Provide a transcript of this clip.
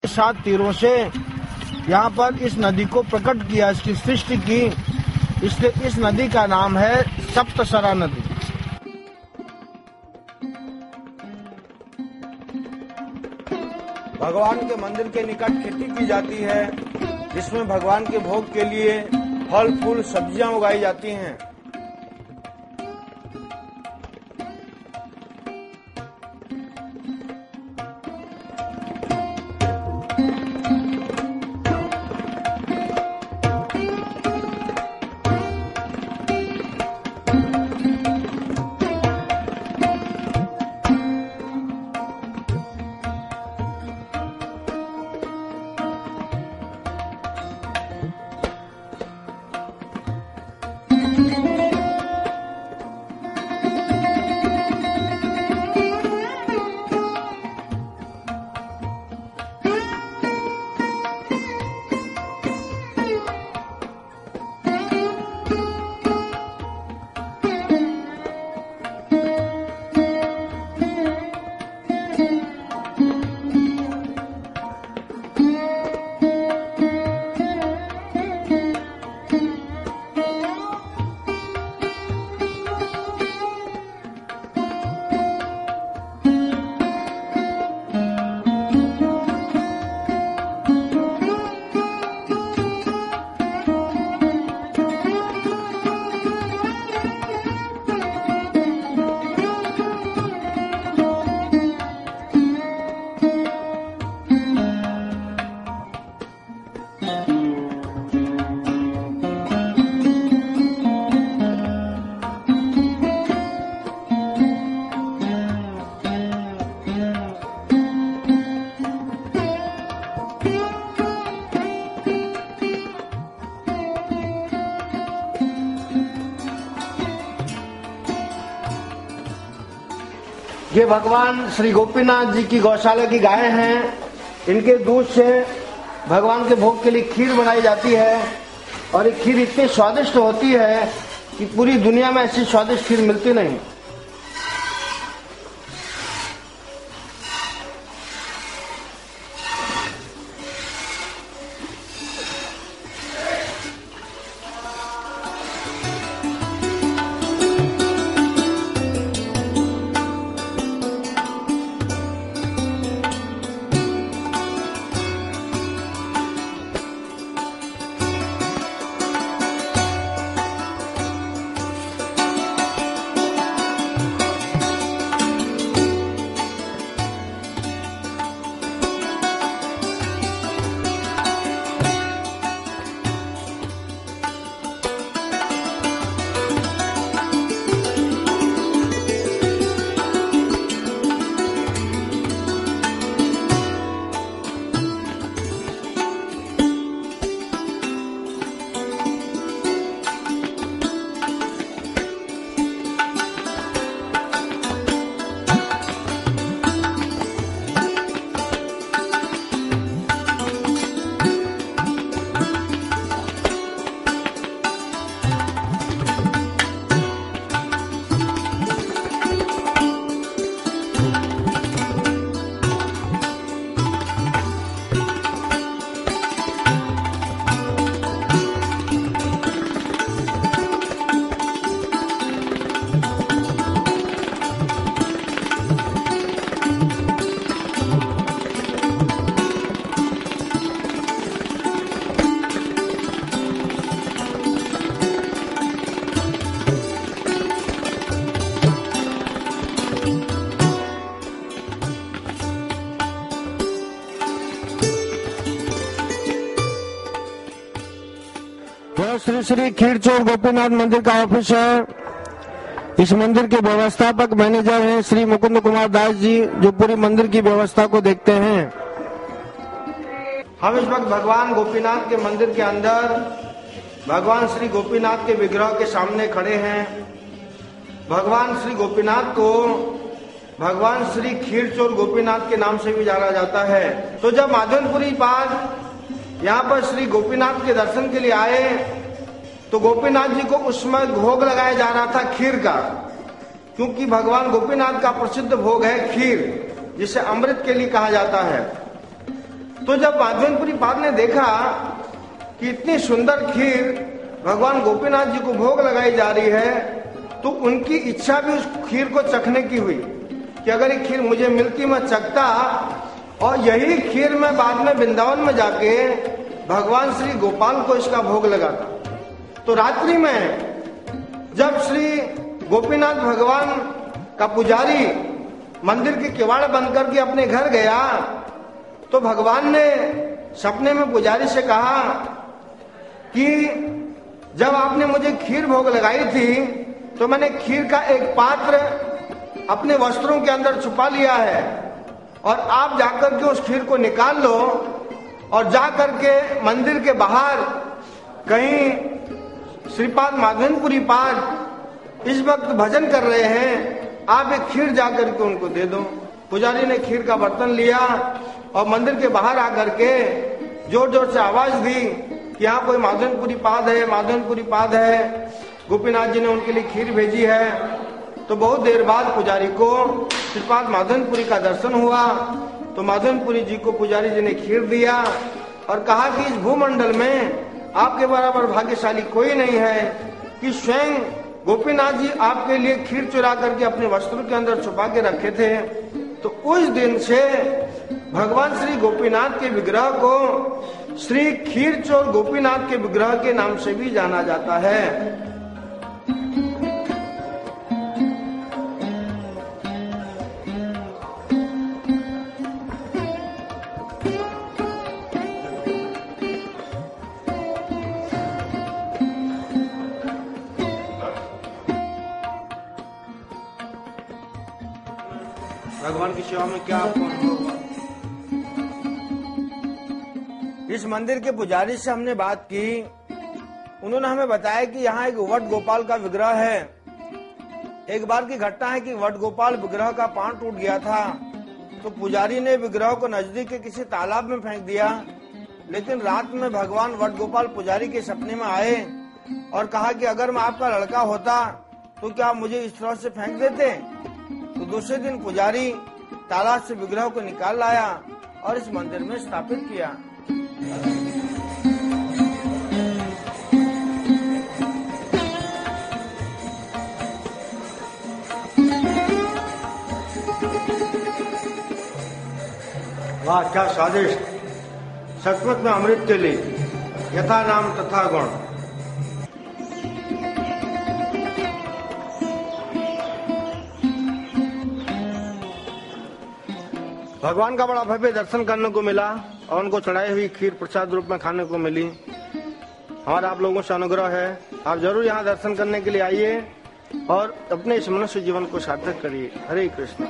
7 तीरों से यहाँ पर इस नदी को प्रकट किया, इसकी सृष्टि की, इसलिए इस नदी का नाम है सप्तसरा नदी। भगवान के मंदिर के निकट खेती की जाती है, जिसमें भगवान के भोग के लिए फल फूल सब्जियां उगाई जाती हैं। ये भगवान श्री गोपीनाथ जी की गौशाला की गायें हैं। इनके दूध से भगवान के भोग के लिए खीर बनाई जाती है और ये खीर इतनी स्वादिष्ट होती है कि पूरी दुनिया में ऐसी स्वादिष्ट खीर मिलती नहीं। श्री श्री खीरचोर गोपीनाथ मंदिर का ऑफिस है। इस मंदिर के व्यवस्थापक मैनेजर हैं श्री मुकुंद कुमार दास जी, जो पूरी मंदिर की व्यवस्था को देखते हैं। हम इस वक्त भगवान गोपीनाथ के मंदिर के अंदर भगवान श्री गोपीनाथ के विग्रह के सामने खड़े हैं। भगवान श्री गोपीनाथ को भगवान श्री खीरचोर गोपीनाथ के नाम से भी जाना जाता है। तो जब माधवपुरी पाद यहाँ पर श्री गोपीनाथ के दर्शन के लिए आए तो गोपीनाथ जी को उसमें भोग लगाया जा रहा था खीर का, क्योंकि भगवान गोपीनाथ का प्रसिद्ध भोग है खीर, जिसे अमृत के लिए कहा जाता है। तो जब माधवेंद्रपुरी पाद ने देखा कि इतनी सुंदर खीर भगवान गोपीनाथ जी को भोग लगाई जा रही है, तो उनकी इच्छा भी उस खीर को चखने की हुई कि अगर ये खीर मुझे मिलती मैं चखता, और यही खीर मैं बाद में वृंदावन में जाके भगवान श्री गोपाल को इसका भोग लगाता। तो रात्रि में जब श्री गोपीनाथ भगवान का पुजारी मंदिर के किवाड़ बंद करके अपने घर गया, तो भगवान ने सपने में पुजारी से कहा कि जब आपने मुझे खीर भोग लगाई थी तो मैंने खीर का एक पात्र अपने वस्त्रों के अंदर छुपा लिया है, और आप जाकर के उस खीर को निकाल लो और जाकर के मंदिर के बाहर कहीं श्रीपाद माधवेंद्रपुरी पाद इस वक्त भजन कर रहे हैं, आप एक खीर जाकर के उनको दे दो। पुजारी ने खीर का बर्तन लिया और मंदिर के बाहर आकर के जोर जोर से आवाज दी कि यहाँ कोई माधवेंद्रपुरी पाद है, माधवेंद्रपुरी पाद है। गोपीनाथ जी ने उनके लिए खीर भेजी है। तो बहुत देर बाद पुजारी को श्रीपाद माधवेंद्रपुरी का दर्शन हुआ। तो माधवेंद्रपुरी जी को पुजारी जी ने खीर दिया और कहा कि इस भूमंडल में आपके बराबर भाग्यशाली कोई नहीं है कि स्वयं गोपीनाथ जी आपके लिए खीर चुरा करके अपने वस्त्रों के अंदर छुपा के रखे थे। तो उस दिन से भगवान श्री गोपीनाथ के विग्रह को श्री खीर चोर गोपीनाथ के विग्रह के नाम से भी जाना जाता है। भगवान की सेवा में क्या आपको अनुभव हुआ? इस मंदिर के पुजारी से हमने बात की, उन्होंने हमें बताया कि यहाँ एक वट गोपाल का विग्रह है। एक बार की घटना है कि वट गोपाल विग्रह का पांव टूट गया था, तो पुजारी ने विग्रह को नजदीक के किसी तालाब में फेंक दिया। लेकिन रात में भगवान वट गोपाल पुजारी के सपने में आए और कहा कि अगर मैं आपका लड़का होता तो क्या आप मुझे इस तरह से फेंक देते? तो दूसरे दिन पुजारी तालाब से विग्रह को निकाल लाया और इस मंदिर में स्थापित किया। वाह, क्या स्वादिष्ट! सचमुच में अमृत के लिए यथा नाम तथा गुण। भगवान का बड़ा भव्य दर्शन करने को मिला और उनको चढ़ाई हुई खीर प्रसाद रूप में खाने को मिली। हमारा आप लोगों से अनुग्रह है, आप जरूर यहाँ दर्शन करने के लिए आइए और अपने इस मनुष्य जीवन को सार्थक करिए। हरे कृष्ण।